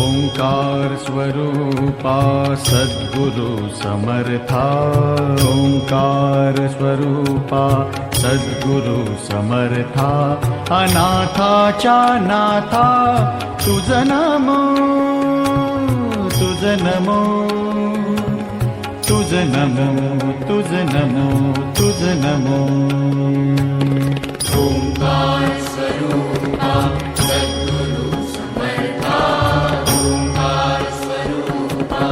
ओंकार स्वरूपा सद्गुरु समर्था, ओंकार स्वरूपा सद्गुरु समर्था, अनाथाच्या नाथा तुझ नमो, तुझ नमो, तुझ नमो, तुझ नमो, तुझ नमो। ओंकार स्वरूपा सद्गुरु समर्था, ओंकार स्वरूपा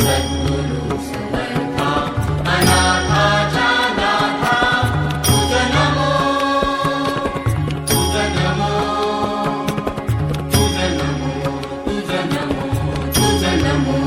सद्गुरु समर्था, अनाथाच्या नाथा तुझ नमो, तुझ नमो, तुझ नमो, तुझ नमो, तुझ नमो।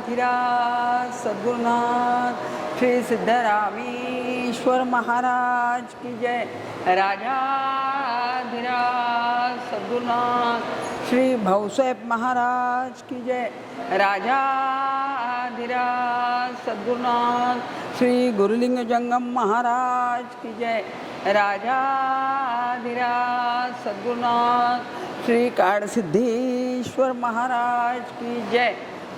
धीराज सद्गुरुनाथ श्री सिद्धरामेश्वर महाराज की जय। राजाधिराज सद्गुरुनाथ श्री भाऊसाहेब महाराज की जय। राजाधिराज सद्गुरुनाथ श्री गुरुलिंग जंगम महाराज की जय। राजाधिराज सद्गुरुनाथ श्री काडसिद्धेश्वर महाराज की जय।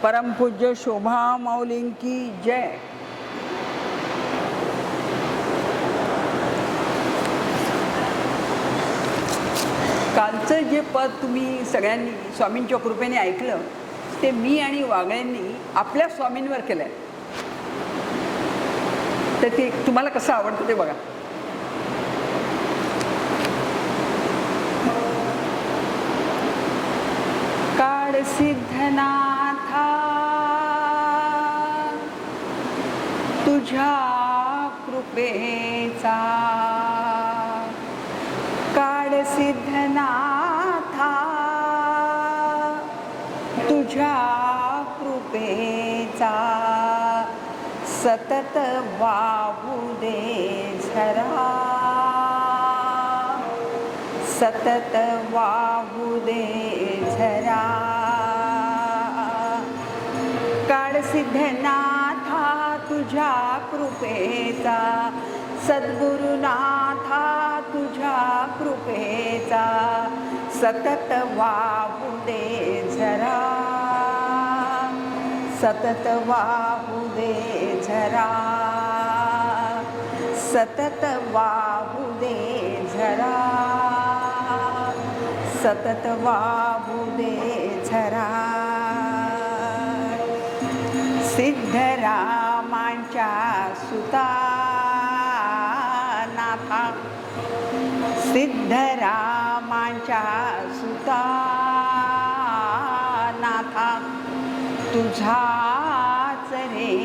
परम पूज्य शोभा मौलिंग की जय। कालचं जे पद तुम्ही सगळ्यांनी स्वामींच्या कृपेने ऐकलं ते मी आणि वागळ्यांनी आपल्या स्वामींवर केलंय, तर ते तुम्हाला कसं आवडतं ते बघा। काडसिद्धनाथा तुझ्या कृपेचा, काडसिद्धनाथा तुझ्या कृपेचा, सतत वाहू दे झरा, सतत वाहू दे झरा। काडसिद्धनाथा तुझ्या कृपेचा, सद्गुरुनाथा तुझ्या कृपेचा, सतत वाहू दे झरा, सतत वाहू दे झरा, सतत वाहू दे झरा, सतत वाहू दे झरा। सिद्धरामांच्या सुता नाथा, सिद्धरामांच्या सुता नाथा, तुझाच रे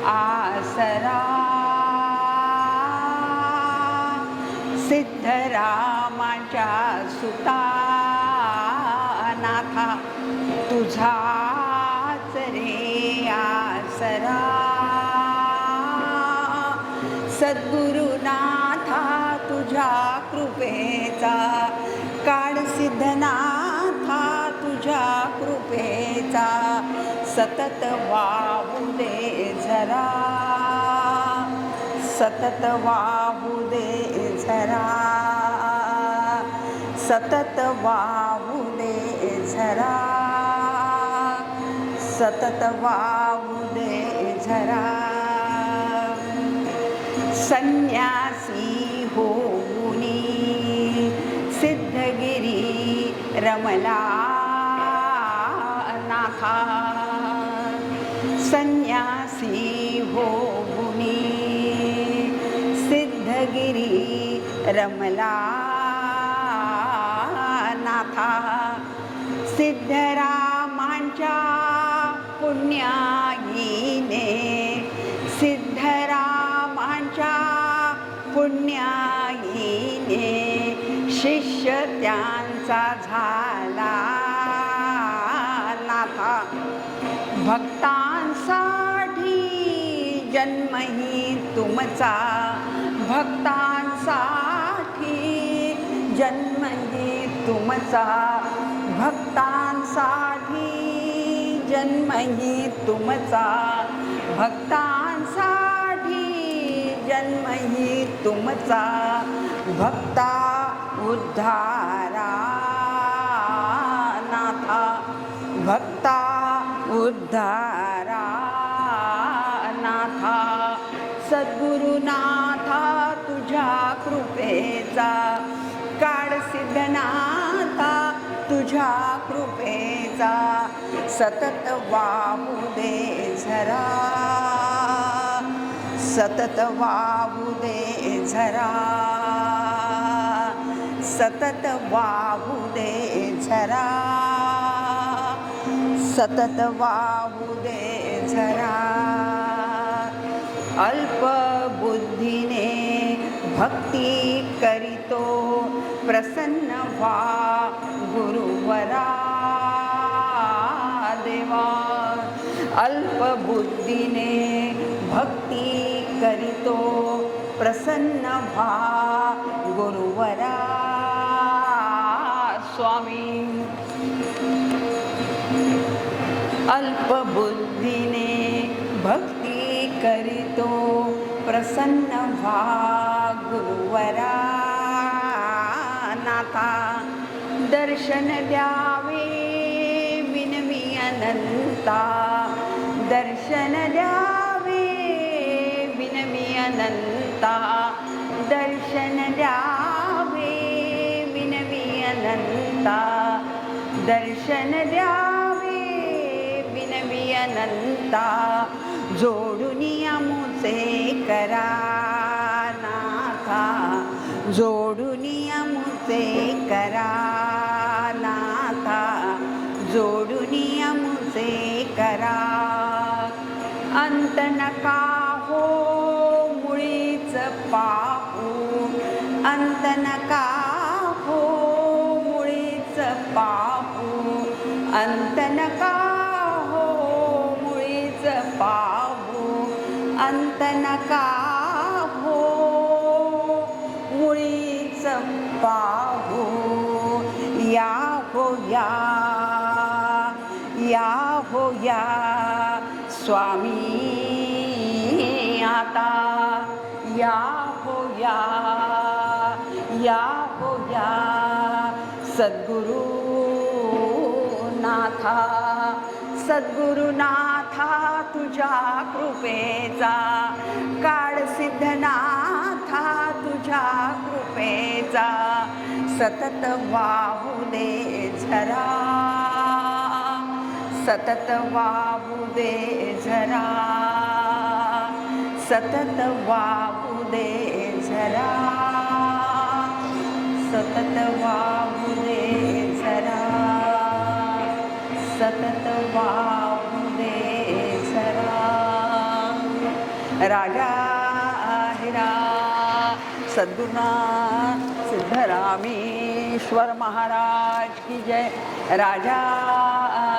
आसरा, सिद्धरामांच्या सुता नाथा, तुझाच रे आसरा। सद्गुरुनाथा तुझ्या कृपेचा, काडसिद्धनाथा तुझ्या कृपेचा, सतत वाहू दे झरा, सतत वाहू दे झरा, सतत वाहू दे झरा, सतत वाहू दे झरा। संन्यासी होऊनी सिद्धगिरी रमला नाथा, संन्यासी होऊनी सिद्धगिरी रमला नाथा, सिद्धरामांच्या पुण्याईने, सिद्धरामांच्या पुण्याईने, शिष्य त्यांचा झाला नाथा। भक्तांसाठी जन्मही तुमचा, भक्तांसाठी जन्मही तुमचा, भक्तांसाठी जन्मही तुमचा, भक्तांसाठी जन्मही तुमचा, भक्ता उद्धारा नाथा, भक्ता उद्धारा नाथा, सद्गुरुनाथा तुझ्या कृपेचा, काळ सिद्धनाथा तुझ्या कृपेचा, सतत वाहू दे झरा, सतत वाहू दे झरा, सतत वाहू दे झरा, सतत वाहू दे झरा. अल्पबुद्धीने भक्ती करीतो, प्रसन्न व्हा गुरुवरा देवा. अल्पबुद्धीने भक्ती करीतो, प्रसन्न व्हा गुरुवरा स्वामी. अल्पबुद्धीने भक्ती करीतो, प्रसन्न व्हा गुरुवरा नाथा. दर्शन द्यावे विनवी अनंता, दर्शन द्यावे विनवी अनंता, दर्शन द्यावे विनवी अनंता, दर्शन द्यावे विनवी अनंता. जोडुनिया मुझे करा नाथा, जोडुनिया मुझे करा नाथा, जोडुनिया मुझे करा. अंत नका हो मुळीच पाहू, अंत नका हो मुळीच पाहू, अंत नका हो मुळीच पाहू, अंत नका हो मुळीच पाहू. या हो या, या हो या स्वामी आता, या हो या, या हो या सद्गुरु नाथा, सद्गुरुनाथा तुझ्या कृपेचा, काळ सिद्धनाथा तुझ्या कृपेचा, सतत वाहू दे झरा, सतत वाहू दे झरा, सतत वाहू दे झरा, सतत वाहू दे झरा, सतत वाहू दे झरा. राजा हिरा सद्गुरुनाथ सिद्धरामेश्वर महाराज की जय. राजा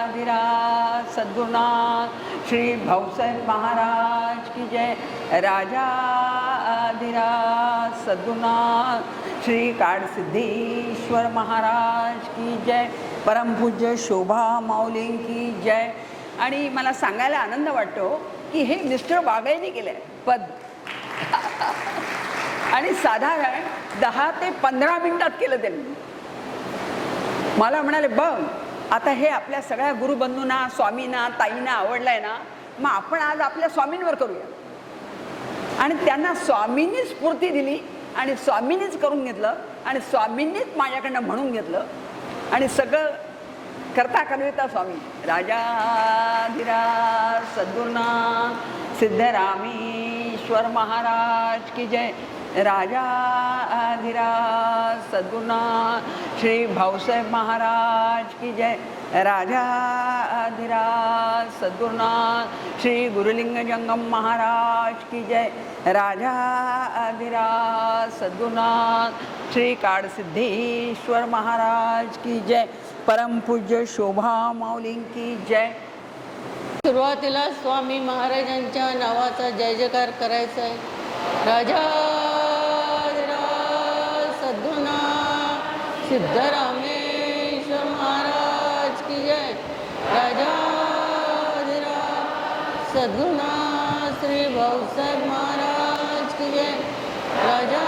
अधिराज सद्गुरुनाथ श्री भाऊसाहेब महाराज की जय. राजा अधिराज सद्गुरुनाथ श्री काडसिद्धेश्वर महाराज की जय. परमपूज्य शोभा माऊली की जय. आणि मला सांगायला आनंद वाटतो की हे मिस्टर वागळेंनी केलं आहे पद आणि साधारण 10 ते 15 मिनिटात केलं त्यांनी. मला म्हणाले बघ आता हे आपल्या सगळ्या गुरुबंधूंना स्वामींना ताईंना आवडलंय ना, मग आपण आज आपल्या स्वामींवर करूया. आणि त्यांना स्वामींनी स्फूर्ती दिली आणि स्वामींनीच करून घेतलं आणि स्वामींनीच माझ्याकडनं म्हणून घेतलं आणि सगळं करता करविता स्वामी. राजाधिराज सद्गुरुनाथ सिद्धरामेश्वर महाराज की जय. राजाधिराज सद्गुरुनाथ श्री भाऊसाहेब महाराज की जय. राजाधिराज सद्गुरुनाथ श्री गुरुलिंग जंगम महाराज की जय. राजाधिराज सद्गुरुनाथ श्री काडसिद्धेश्वर महाराज की जय. परमपूज्य शोभा माऊली की जय. सुरुवातीला स्वामी महाराजांच्या नावाचा जय जयकार करायचा आहे. राजा सिद्धरामेश्वर महाराज की जय। राजाधिराज सद्गुरुनाथ श्री भाऊसाहेब महाराज की जय। राजाधिराज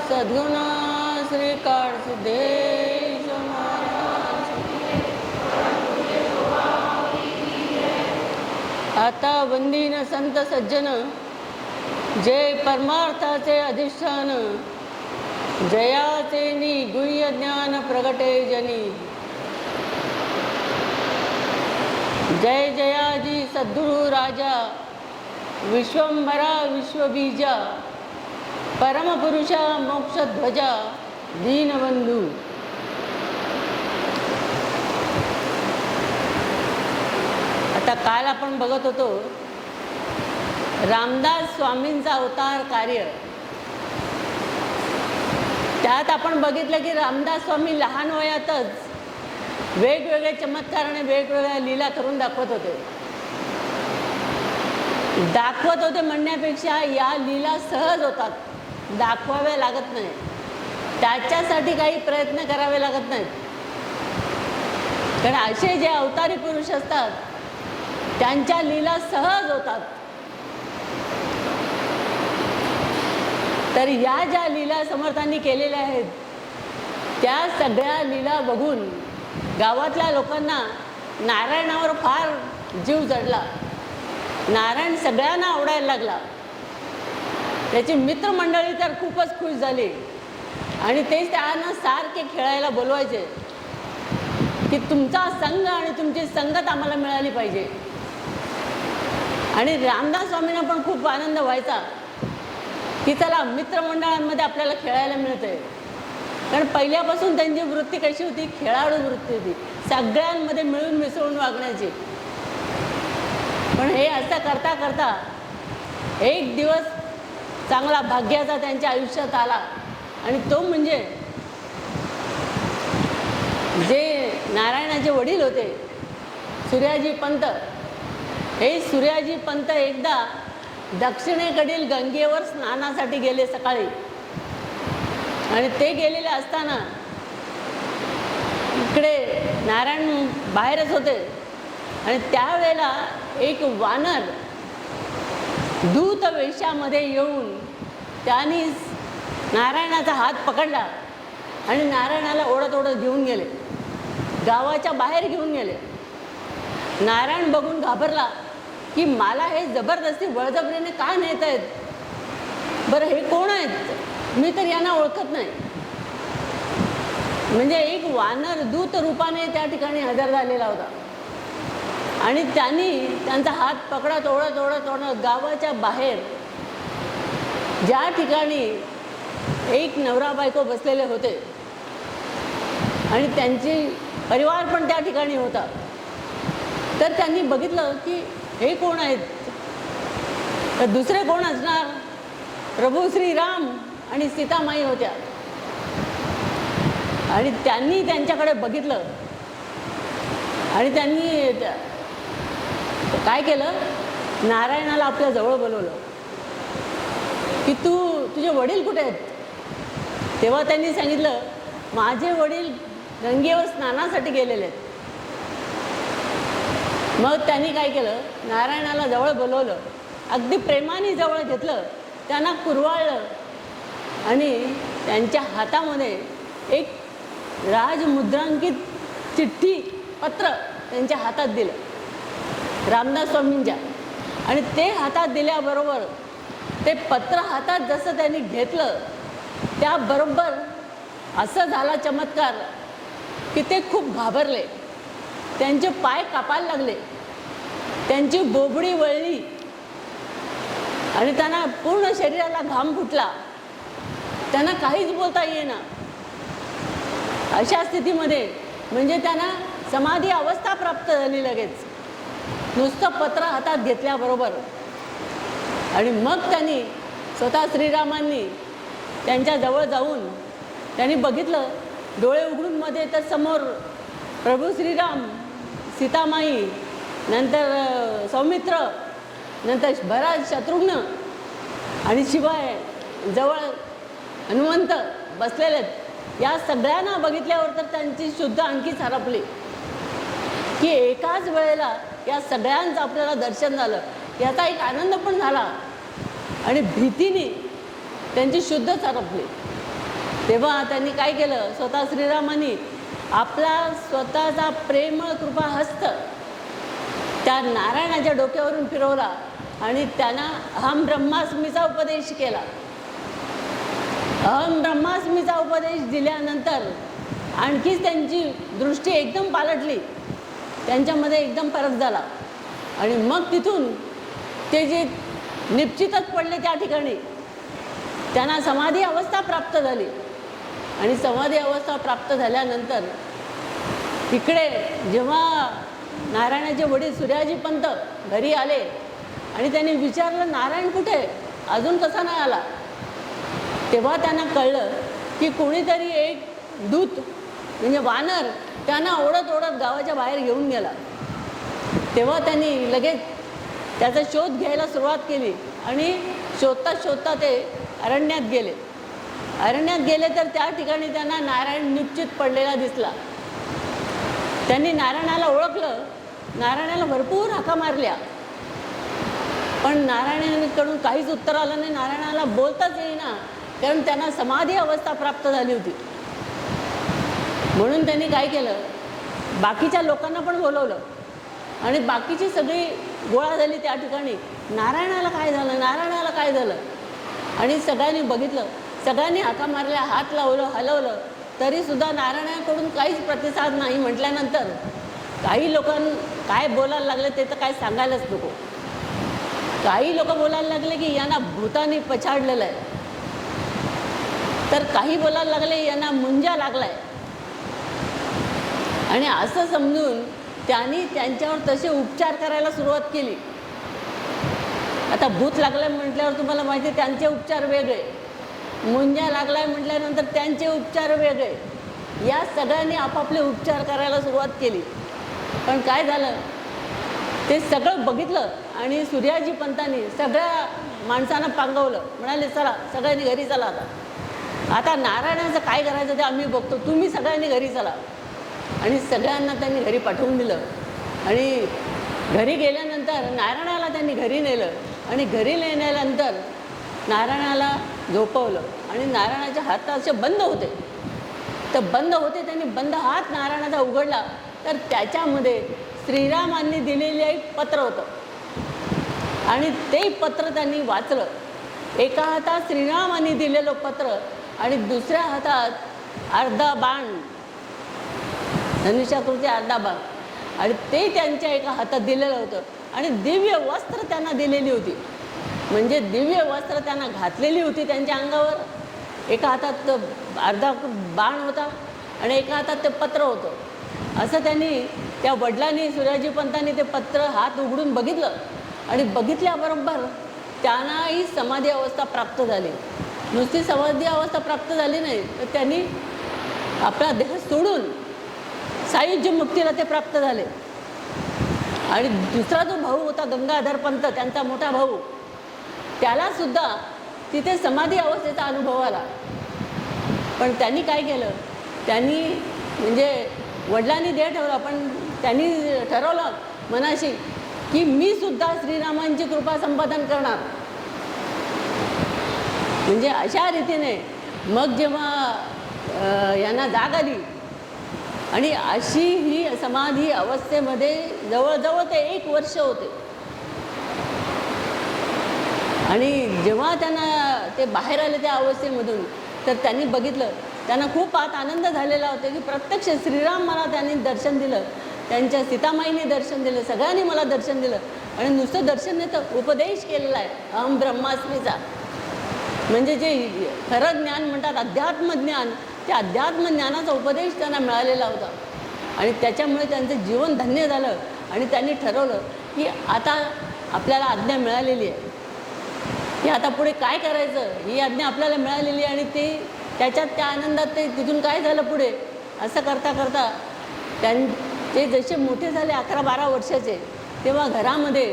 सद्गुरुनाथ श्री काळसिद्धेश्वर महाराज की जय। आता वंदीन संत सज्जन, जय परमार्थाचे अधिष्ठान, जयाचे नि गुह्य ज्ञान प्रगटे जनी। जय जयाजी सद्गुरु राजा, विश्वंभरा विश्वबीजा, परमपुरुषा मोक्षध्वजा, दीनबंधू। आता काल आपण बघत होतो रामदास स्वामींचा अवतार कार्य। त्यात आपण बघितलं की रामदास स्वामी लहान वयातच वेगवेगळे चमत्काराने वेगवेगळ्या लीला करून दाखवत होते म्हणण्यापेक्षा या लीला सहज होतात, दाखवाव्या लागत नाही, त्याच्यासाठी काही प्रयत्न करावे लागत नाहीत। कारण असे जे अवतारी पुरुष असतात त्यांच्या लीला सहज होतात। तर या ज्या लीला समर्थांनी केलेल्या आहेत त्या सगळ्या लीला बघून गावातल्या लोकांना नारायणावर फार जीव चढला। नारायण सगळ्यांना आवडायला लागला। त्याची मित्रमंडळी तर खूपच खुश झाली आणि तेच त्यांना सारखे खेळायला बोलवायचे की तुमचा संघ आणि तुमची संगत आम्हाला मिळाली पाहिजे। आणि रामदास स्वामींना पण खूप आनंद व्हायचा की चला मित्रमंडळांमध्ये आपल्याला खेळायला मिळतंय। कारण पहिल्यापासून त्यांची वृत्ती कशी होती, खेळाडू वृत्ती होती, सगळ्यांमध्ये मिळून मिसळून वागण्याची। पण हे असं करता करता एक दिवस चांगला भाग्याचा त्यांच्या आयुष्यात आला आणि तो म्हणजे जे नारायणाचे वडील होते सूर्याजी पंत। हे सूर्याजी पंत एकदा दक्षिणेकडील गंगेवर स्नानासाठी गेले सकाळी आणि ते गेलेले असताना इकडे नारायण बाहेरच होते आणि त्यावेळेला एक वानर दूत वेशामध्ये येऊन त्यांनी नारायणाचा हात पकडला आणि नारायणाला ओढत ओढत घेऊन गेले, गावाच्या बाहेर घेऊन गेले। नारायण बघून घाबरला की मला हे जबरदस्ती बळजबरीने का नेत आहेत, बरं हे कोण आहेत, मी तर यांना ओळखत नाही। म्हणजे एक वानर दूत रूपाने त्या ठिकाणी हजर झालेला होता आणि त्यांनी त्यांचा हात पकडत ओढत ओढत ओढत गावाच्या बाहेर ज्या ठिकाणी एक नवरा बायको बसलेले होते आणि त्यांची परिवार पण त्या ठिकाणी होता, तर त्यांनी बघितलं की हे कोण आहेत, तर दुसरे कोण असणार, प्रभू श्रीराम आणि सीतामाई होत्या। आणि त्यांनी त्यांच्याकडे बघितलं आणि त्यांनी काय केलं, नारायणाला आपल्या जवळ बोलवलं की तुझे वडील कुठे आहेत। तेव्हा त्यांनी सांगितलं माझे वडील गंगेवर स्नानासाठी गेलेले आहेत। मग त्यांनी काय केलं, नारायणाला जवळ बोलवलं, अगदी प्रेमाने जवळ घेतलं, त्यांना कुरवाळलं आणि त्यांच्या हातामध्ये एक राजमुद्रांकित चिठ्ठी पत्र त्यांच्या हातात दिलं रामदास स्वामींच्या। आणि ते हातात दिल्याबरोबर ते पत्र हातात जसं त्यांनी घेतलं त्याबरोबर असं झाला चमत्कार की ते खूप घाबरले, त्यांचे पाय कापायला लागले, त्यांची बोबडी वळली आणि त्यांना पूर्ण शरीराला घाम फुटला, त्यांना काहीच बोलता येईना। अशा स्थितीमध्ये म्हणजे त्यांना समाधी अवस्था प्राप्त झाली लगेच, नुसतं पत्र हातात घेतल्याबरोबर। आणि मग त्यांनी स्वतः श्रीरामांनी त्यांच्या जवळ जाऊन त्यांनी बघितलं, डोळे उघडून मध्ये तर समोर प्रभू श्रीराम, सीतामाई, नंतर सौमित्र, नंतर भरत शत्रुघ्न आणि शिवाय जवळ हनुमंत बसलेले आहेत या सगळ्यांना बघितल्यावर तर त्यांची शुद्ध आणखीच हरपली की एकाच वेळेला या सगळ्यांचं आपल्याला दर्शन झालं, याचा एक आनंद पण झाला आणि भीतीने त्यांची शुद्धच हरपली. तेव्हा त्यांनी काय केलं, स्वतः श्रीरामांनी आपला स्वतःचा प्रेमळ कृपा हस्त त्या नारायणाच्या डोक्यावरून फिरवला आणि त्यांना अहम ब्रह्मास्मीचा उपदेश केला. अहम ब्रह्मास्मीचा उपदेश दिल्यानंतर आणखीच त्यांची दृष्टी एकदम पालटली, त्यांच्यामध्ये एकदम फरक झाला आणि मग तिथून ते जे निश्चितच पडले त्या ठिकाणी त्यांना समाधी अवस्था प्राप्त झाली. आणि समाधी अवस्था प्राप्त झाल्यानंतर इकडे जेव्हा नारायणाचे वडील सूर्याजी पंत घरी आले आणि त्यांनी विचारलं नारायण कुठे, अजून कसा नाही आला, तेव्हा त्यांना कळलं की कोणीतरी एक दूत म्हणजे वानर त्यांना ओढत ओढत गावाच्या बाहेर घेऊन गेला. तेव्हा त्यांनी लगेच त्याचा शोध घ्यायला सुरुवात केली आणि शोधता शोधता ते अरण्यात गेले. अरण्यात गेले तर त्या ठिकाणी त्यांना नारायण निश्चित पडलेला दिसला. त्यांनी नारायणाला ओळखलं, नारायणाला भरपूर हाका मारल्या पण नारायणाकडून काहीच उत्तर आलं नाही. नारायणाला बोलताच येईना, कारण त्यांना समाधी अवस्था प्राप्त झाली होती. म्हणून त्यांनी काय केलं, बाकीच्या लोकांना पण बोलवलं आणि बाकीची सगळी गोळा झाली त्या ठिकाणी. नारायणाला काय झालं, नारायणाला काय झालं, आणि सगळ्यांनी बघितलं, सगळ्यांनी हाका मारल्या, हात लावलं, हलवलं, तरीसुद्धा नारायणाकडून काहीच प्रतिसाद नाही. म्हटल्यानंतर काही लोकांना काय बोलायला लागले ते तर काय सांगायलाच नको. काही लोक बोलायला लागले की यांना भूताने पछाडलेलं आहे, तर काही बोलायला लागले यांना मुंजा लागलाय. आणि असं समजून त्यांनी त्यांच्यावर तसे उपचार करायला सुरुवात केली. आता भूत लागलाय म्हटल्यावर तुम्हाला माहिती आहे त्यांचे उपचार वेगळे, मुंजा लागलाय म्हटल्यानंतर त्यांचे उपचार वेगळे. या सगळ्यांनी आपापले उपचार करायला सुरुवात केली. पण काय झालं, ते सगळं बघितलं आणि सूर्याजी पंतांनी सगळ्या माणसांना पांगवलं. म्हणाले चला सगळ्यांनी घरी चला, आता नारायणाचं काय करायचं ते आम्ही बघतो, तुम्ही सगळ्यांनी घरी चला. आणि सगळ्यांना त्यांनी घरी पाठवून दिलं. आणि घरी गेल्यानंतर नारायणाला त्यांनी घरी नेलं आणि घरी नेल्यानंतर नारायणाला झोपवलं आणि नारायणाचे हात असे बंद होते. तर बंद होते, त्यांनी बंद हात नारायणाचा उघडला तर त्याच्यामध्ये श्रीरामांनी दिलेलं एक पत्र होतं आणि ते पत्र त्यांनी वाचलं. एका हातात श्रीरामांनी दिलेलं पत्र आणि दुसऱ्या हातात अर्धा बाण, धनुष्याकृती अर्धा बाण, आणि ते त्यांच्या एका हातात दिलेलं होतं. आणि दिव्य वस्त्र त्यांना दिलेली होती, म्हणजे दिव्य वस्त्र त्यांना घातलेली होती त्यांच्या अंगावर. एका हातात अर्धा बाण होता आणि एका हातात ते पत्र होतं. असं त्यांनी त्या वडिलांनी सूर्याजी पंतांनी ते पत्र हात उघडून बघितलं आणि बघितल्याबरोबर त्यांनाही समाधी अवस्था प्राप्त झाली. नुसती समाधी अवस्था प्राप्त झाली नाही, तर त्यांनी आपला देह सोडून सायुज्य मुक्तीला ते प्राप्त झाले. आणि दुसरा जो भाऊ होता गंगाधर पंत, त्यांचा मोठा भाऊ, त्यालासुद्धा तिथे समाधी अवस्थेचा अनुभव आला. पण त्यांनी काय केलं, त्यांनी म्हणजे वडिलांनी देह ठेवला, पण त्यांनी ठरवलं मनाशी की मी सुद्धा श्रीरामांची कृपा संपादन करणार. म्हणजे अशा रीतीने मग जेव्हा यांना जाग आली आणि अशी ही समाधी अवस्थेमध्ये जवळजवळ ते 1 वर्ष होते. आणि जेव्हा त्यांना ते बाहेर आले त्या अवस्थेमधून, तर त्यांनी बघितलं, त्यांना खूप आत आनंद झालेला होता की प्रत्यक्ष श्रीराम मला त्यांनी दर्शन दिलं, त्यांच्या सीतामाईने दर्शन दिलं, सगळ्यांनी मला दर्शन दिलं. आणि नुसतं दर्शन नाही तर उपदेश केलेला आहे अहम ब्रह्मास्मीचा. म्हणजे जे खरं ज्ञान म्हणतात अध्यात्मज्ञान, त्या अध्यात्मज्ञानाचा उपदेश त्यांना मिळालेला होता. आणि त्याच्यामुळे त्यांचं जीवन धन्य झालं. आणि त्यांनी ठरवलं की आता आपल्याला आज्ञा मिळालेली आहे की आता पुढे काय करायचं, ही आज्ञा आपल्याला मिळालेली आहे. आणि ते त्याच्यात त्या आनंदात ते तिथून काय झालं पुढे, असं करता करता ते जसे मोठे झाले 11-12 वर्षाचे, तेव्हा घरामध्ये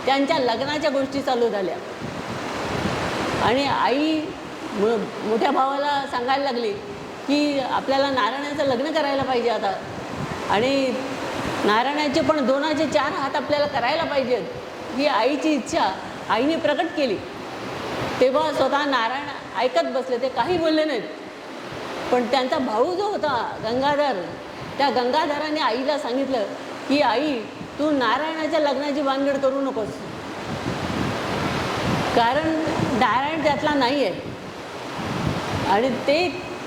त्यांच्या लग्नाच्या गोष्टी चालू झाल्या. आणि आई मोठ्या भावाला सांगायला लागली की आपल्याला नारायणाचं लग्न करायला पाहिजे आता, आणि नारायणाचे पण 2चे 4 हात आपल्याला करायला पाहिजेत, ही आईची इच्छा आईने प्रकट केली. तेव्हा स्वतः नारायण ऐकत बसले, ते काही बोलले नाहीत. पण त्यांचा भाऊ जो होता गंगाधर, त्या गंगाधराने आईला सांगितलं की आई, तू नारायणाच्या लग्नाची भानगड करू नकोस, कारण नारायण त्यातला नाही आहे आणि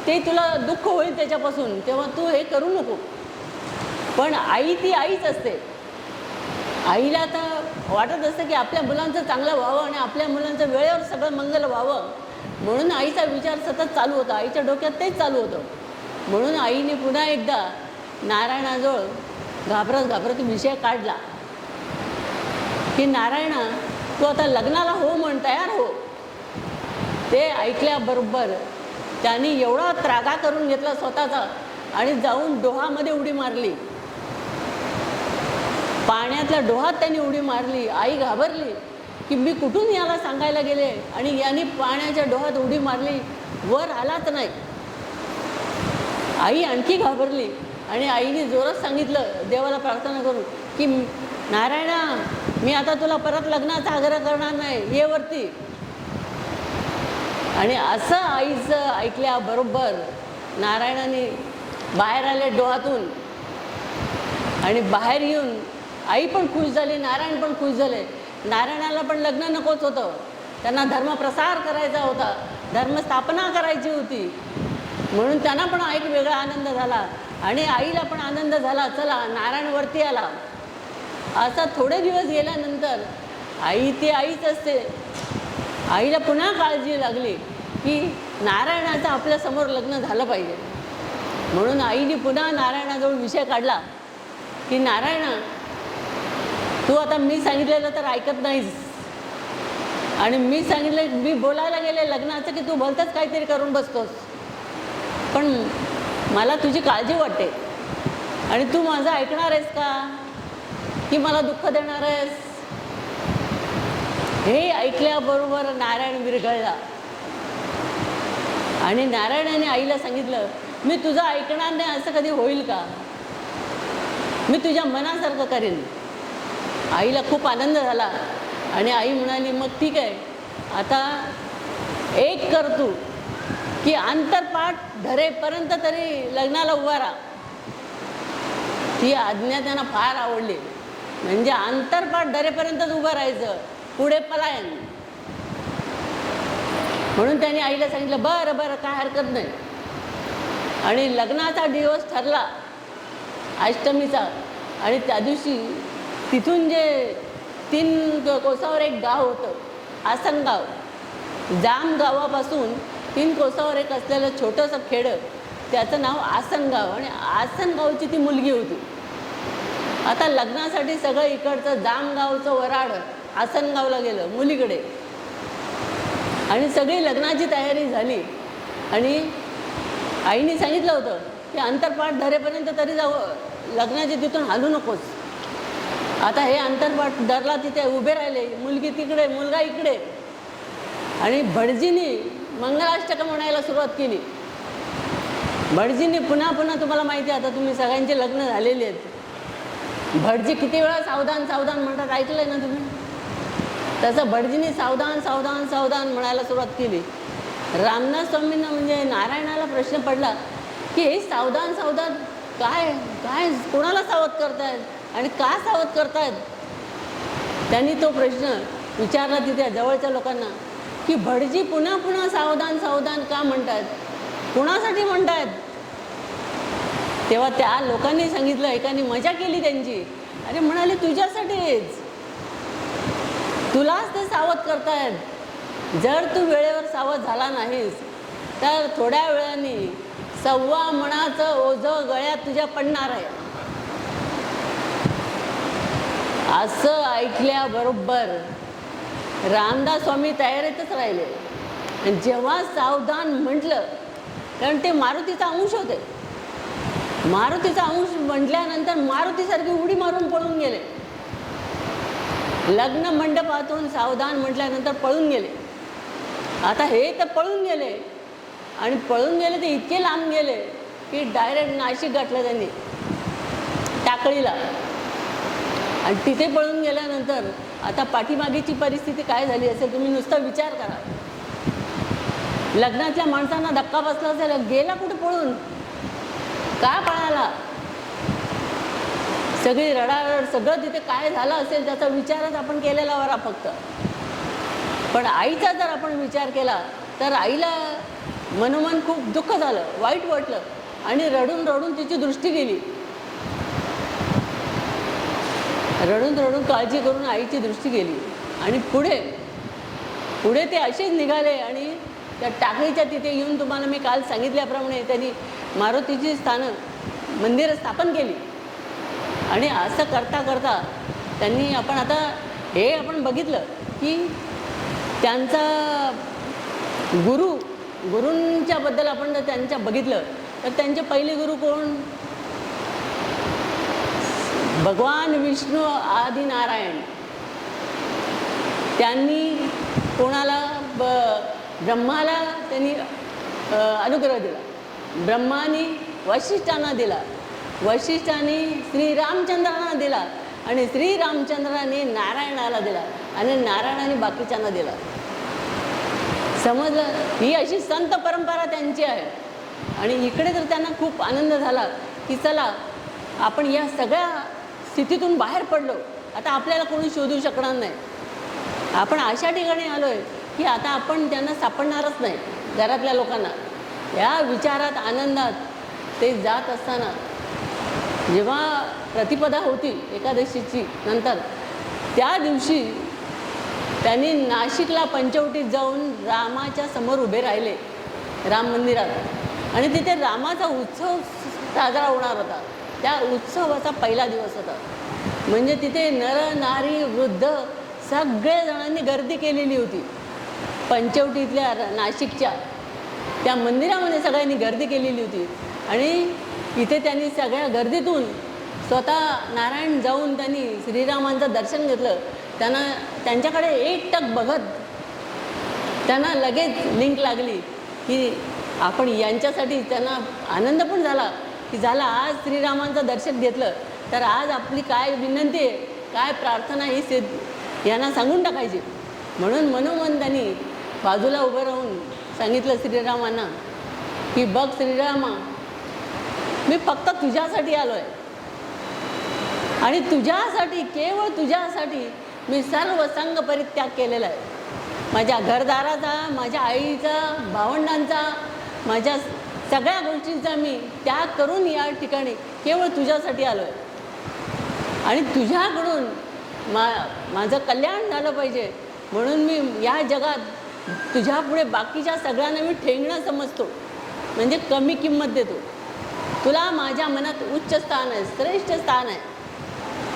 ते तुला दुःख होईल त्याच्यापासून, तेव्हा तू हे करू नको. पण आई ती आईच असते. आईला तर वाटत असतं की आपल्या मुलांचं चांगलं व्हावं आणि आपल्या मुलांचं वेळेवर सगळं मंगल व्हावं, म्हणून आईचा विचार सतत चालू होता. आईच्या डोक्यात तेच चालू होतं. म्हणून आईने पुन्हा एकदा नारायणाजवळ घाबरत विषय काढला की नारायणा, तू आता लग्नाला हो म्हण, तयार हो. ते ऐकल्याबरोबर त्यांनी एवढा त्रागा करून घेतला स्वतःचा आणि जाऊन डोहामध्ये उडी मारली. पाण्यातल्या डोहात त्यांनी उडी मारली. आई घाबरली की मी कुठून याला सांगायला गेले आणि यांनी पाण्याच्या डोहात उडी मारली, वर आलाच नाही. आई आणखी घाबरली आणि आईने जोरात सांगितलं, देवाला प्रार्थना करून, की नारायणा, मी आता तुला परत लग्नाचा आग्रह करणार नाही, ये वरती. आणि असं आईचं ऐकल्याबरोबर नारायणाने बाहेर आले डोहातून आणि बाहेर येऊन आई पण खुश झाली, नारायण पण खुश झाले. नारायणाला पण लग्न नकोच होतं, त्यांना धर्मप्रसार करायचा होता, धर्मस्थापना करायची होती, म्हणून त्यांना पण एक वेगळा आनंद झाला आणि आईला पण आनंद झाला, चला नारायण वरती आला. असा थोडे दिवस गेल्यानंतर आई ती आईच असते. आईला पुन्हा काळजी लागली की नारायणाचं आपल्यासमोर लग्न झालं पाहिजे. म्हणून आईने पुन्हा नारायणाजवळ विषय काढला की नारायणा, तू आता मी सांगितलेलं तर ऐकत नाहीस आणि मी सांगितलं, मी बोलायला गेले लग्नाचं की तू भलतंच काहीतरी करून बसतोस. पण मला तुझी काळजी वाटते आणि तू माझं ऐकणार आहेस का की मला दुःख देणार आहेस? हे ऐकल्याबरोबर नारायण विरघळला आणि नारायणाने आईला सांगितलं, मी तुझं ऐकणार नाही असं कधी होईल का? मी तुझ्या मनासारखं करेन. आईला खूप आनंद झाला आणि आई म्हणाली, मग ठीक आहे, आता एक कर तू की अंतरपाठ धरेपर्यंत तरी लग्नाला उभा राहा. ती आज्ञा त्यांना फार आवडली. म्हणजे अंतरपाठ धरेपर्यंतच उभं राहायचं, पुढे पलायन. म्हणून त्यांनी आईला सांगितलं, बरं बरं, काय हरकत नाही. आणि लग्नाचा दिवस ठरला अष्टमीचा आणि त्या दिवशी तिथून जे 3 कोसावर एक गाव होतं, आसनगाव. जाम गावापासून 3 कोसावर एक असलेलं छोटंसं खेडं, त्याचं नाव आसनगाव आणि आसनगावची ती मुलगी होती. आता लग्नासाठी सगळं इकडचं जामगावचं वराड आसनगावला गेलं मुलीकडे आणि सगळी लग्नाची तयारी झाली. आणि आईने सांगितलं होतं की अंतरपाठ धरेपर्यंत तरी जावं, लग्नाचे तिथून हलू नकोस. आता हे अंतरपाठ धरला, तिथे उभे राहिले, मुलगी तिकडे, मुलगा इकडे. आणि भटजींनी मंगलाष्टक म्हणायला सुरुवात केली. भटजींनी पुन्हा पुन्हा, तुम्हाला माहिती आहे आता तुम्ही सगळ्यांचे लग्न झालेले आहेत, भटजी किती वेळा सावधान सावधान म्हणतात, ऐकलंय ना तुम्ही? तसं भटजींनी सावधान सावधान सावधान म्हणायला सुरुवात केली. रामनाथ स्वामींना म्हणजे नारायणाला प्रश्न पडला की हे सावधान सावधान काय काय कोणाला सावध करतायत आणि का सावध करतायत? त्यांनी तो प्रश्न विचारला तिथे जवळच्या लोकांना की भटजी पुन्हा पुन्हा सावधान सावधान का म्हणतायत, कोणासाठी म्हणतायत? तेव्हा त्या लोकांनी सांगितलं, एकाने मजा केली त्यांची, अरे म्हणाले तुझ्यासाठीच, तुलाच ते सावध करतायत. जर तू वेळेवर सावध झाला नाहीस तर थोड्या वेळाने 1.25 मणाचं ओझं गळ्यात तुझ्या पडणार आहे. असं ऐकल्याबरोबर रामदास स्वामी तयारीतच राहिले. आणि जेव्हा सावधान म्हटलं, कारण ते मारुतीचा अंश होते, मारुतीचा अंश म्हटल्यानंतर मारुतीसारखी उडी मारून पळून गेले. लग्न मंडपातून सावधान म्हटल्यानंतर पळून गेले. आता हे तर पळून गेले आणि पळून गेले ते इतके लांब गेले की डायरेक्ट नाशिक गाठलं त्यांनी, टाकळीला. आणि तिथे पळून गेल्यानंतर आता पाठीमागेची परिस्थिती काय झाली असेल तुम्ही नुसता विचार करा. लग्नातल्या माणसांना धक्का बसला असेल, गेला कुठे पळून, का पळाला, सगळी रडारड, सगळं तिथे काय झालं असेल त्याचा विचारच आपण केलेला बरा फक्त. पण आईचा जर आपण विचार केला तर आईला मनोमन खूप दुःख झालं, वाईट वाटलं आणि रडून रडून तिची दृष्टी गेली. रडून रडून काळजी करून आईची दृष्टी गेली. आणि पुढे पुढे ते असेच निघाले आणि त्या टाकळीच्या तिथे येऊन तुम्हाला मी काल सांगितल्याप्रमाणे त्यांनी मारुतीची मंदिरं स्थापन केली. आणि असं करता करता त्यांनी आपण बघितलं की त्यांचा गुरूंच्या बद्दल आपण जर त्यांच्या बघितलं तर त्यांचे पहिले गुरु कोण, भगवान विष्णू आदि नारायण. त्यांनी कोणाला ब्रह्माला त्यांनी अनुग्रह दिला, ब्रह्मानी वशिष्ठांना दिला, वशिष्ठांनी श्रीरामचंद्रांना दिला आणि श्रीरामचंद्रांनी नारायणाला दिला आणि नारायणाने बाकीच्यांना दिला. समजलं, ही अशी संत परंपरा त्यांची आहे. आणि इकडे तर त्यांना खूप आनंद झाला की चला आपण या सगळ्या स्थितीतून बाहेर पडलो, आता आपल्याला कोणी शोधू शकणार नाही. आपण अशा ठिकाणी आलो आहे की आता आपण त्यांना सापडणारच नाही घरातल्या लोकांना. या विचारात आनंदात ते जात असताना जेव्हा प्रतिपदा होती एकादशीची नंतर, त्या दिवशी त्यांनी नाशिकला पंचवटीत जाऊन रामाच्या समोर उभे राहिले, राम मंदिरात. आणि तिथे रामाचा उत्सव साजरा होणार होता. त्या उत्सवाचा पहिला दिवस होता. म्हणजे तिथे नर नारी वृद्ध सगळेजणांनी गर्दी केलेली होती. पंचवटीतल्या नाशिकच्या त्या मंदिरामध्ये सगळ्यांनी गर्दी केलेली होती. आणि इथे त्यांनी सगळ्या गर्दीतून स्वतः नारायण जाऊन त्यांनी श्रीरामांचं दर्शन घेतलं. त्यांच्याकडे एकटक बघत त्यांना लगेच लिंक लागली की आपण यांच्यासाठी त्यांना आनंद पण झाला की झाला आज श्रीरामांचं दर्शन घेतलं तर आज आपली काय विनंती आहे, काय प्रार्थना ही यांना सांगून टाकायची. म्हणून मनोमन त्यांनी बाजूला उभं राहून सांगितलं श्रीरामांना की बघ श्रीरामा, मी फक्त तुझ्यासाठी आलो आहे आणि तुझ्यासाठी, केवळ तुझ्यासाठी मी सर्व संग परित्याग केलेला आहे. माझ्या घरदाराचा, माझ्या आईचा, भावंडांचा, माझ्या सगळ्या गोष्टींचा मी त्याग करून या ठिकाणी केवळ तुझ्यासाठी आलो आहे. आणि तुझ्याकडून माझं कल्याण झालं पाहिजे म्हणून मी या जगात तुझ्यापुढे बाकीच्या सगळ्यांना मी ठेंगणं समजतो, म्हणजे कमी किंमत देतो. तुला माझ्या मनात उच्च स्थान आहे, श्रेष्ठ स्थान आहे.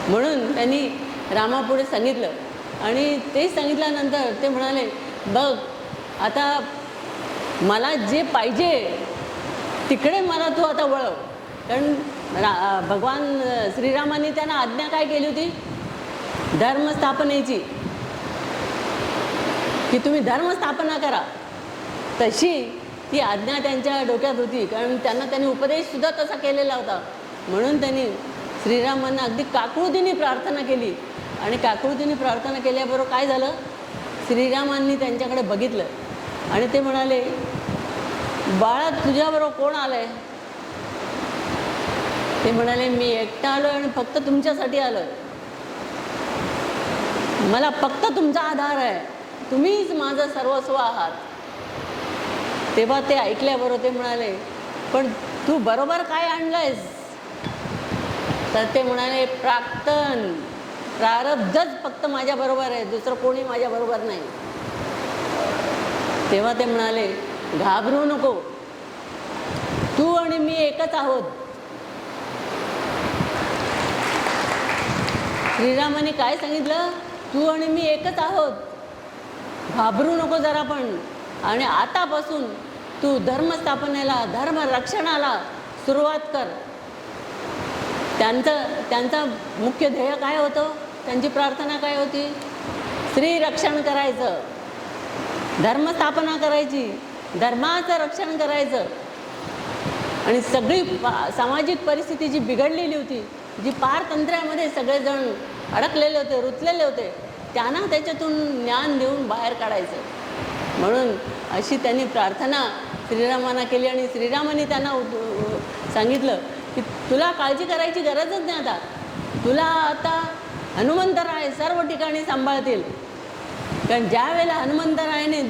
म्हणून त्यांनी रामापुढे सांगितलं. आणि ते सांगितल्यानंतर ते म्हणाले, बघ आता मला जे पाहिजे तिकडे मला तू आता वळव. कारण भगवान श्रीरामांनी त्यांना आज्ञा काय केली होती, धर्मस्थापनेची, की तुम्ही धर्मस्थापना करा. तशी ती आज्ञा त्यांच्या डोक्यात होती, कारण त्यांनी उपदेशसुद्धा तसा केलेला होता. म्हणून त्यांनी श्रीरामांना अगदी काकुळतीने प्रार्थना केली. आणि काकुळतीने प्रार्थना केल्याबरोबर काय झालं, श्रीरामांनी त्यांच्याकडे बघितलं आणि ते म्हणाले, बाळा तुझ्याबरोबर कोण आलं आहे? ते म्हणाले, मी एकटा आलो आणि फक्त तुमच्यासाठी आलो आहे. मला फक्त तुमचा आधार आहे, तुम्हीच माझं सर्वस्व आहात. तेव्हा ते ऐकल्याबरोबर ते म्हणाले, पण तू बरोबर काय आणलंयस? तर ते म्हणाले, प्रारब्धच फक्त माझ्या बरोबर आहे, दुसरं कोणी माझ्या बरोबर नाही. तेव्हा ते म्हणाले, घाबरू नको, तू आणि मी एकच आहोत. श्रीरामाने काय सांगितलं, तू आणि मी एकच आहोत, घाबरू नको जरा पण. आणि आतापासून तू धर्मस्थापनेला, धर्मरक्षणाला सुरुवात कर. त्यांचा मुख्य ध्येय काय होतं, त्यांची प्रार्थना काय होती, श्रीरक्षण करायचं. धर्मस्थापना करायची, धर्माचं रक्षण करायचं. आणि सगळी सामाजिक परिस्थिती जी बिघडलेली होती, जी पारतंत्र्यामध्ये सगळेजण अडकलेले होते, रुतलेले होते, त्यांना त्याच्यातून ज्ञान देऊन बाहेर काढायचं. म्हणून अशी त्यांनी प्रार्थना श्रीरामांना केली. आणि श्रीरामांनी त्यांना सांगितलं की तुला काळजी करायची गरजच नाही, आता तुला आता हनुमंतराय सर्व ठिकाणी सांभाळतील. कारण ज्या वेळेला हनुमंतरायाने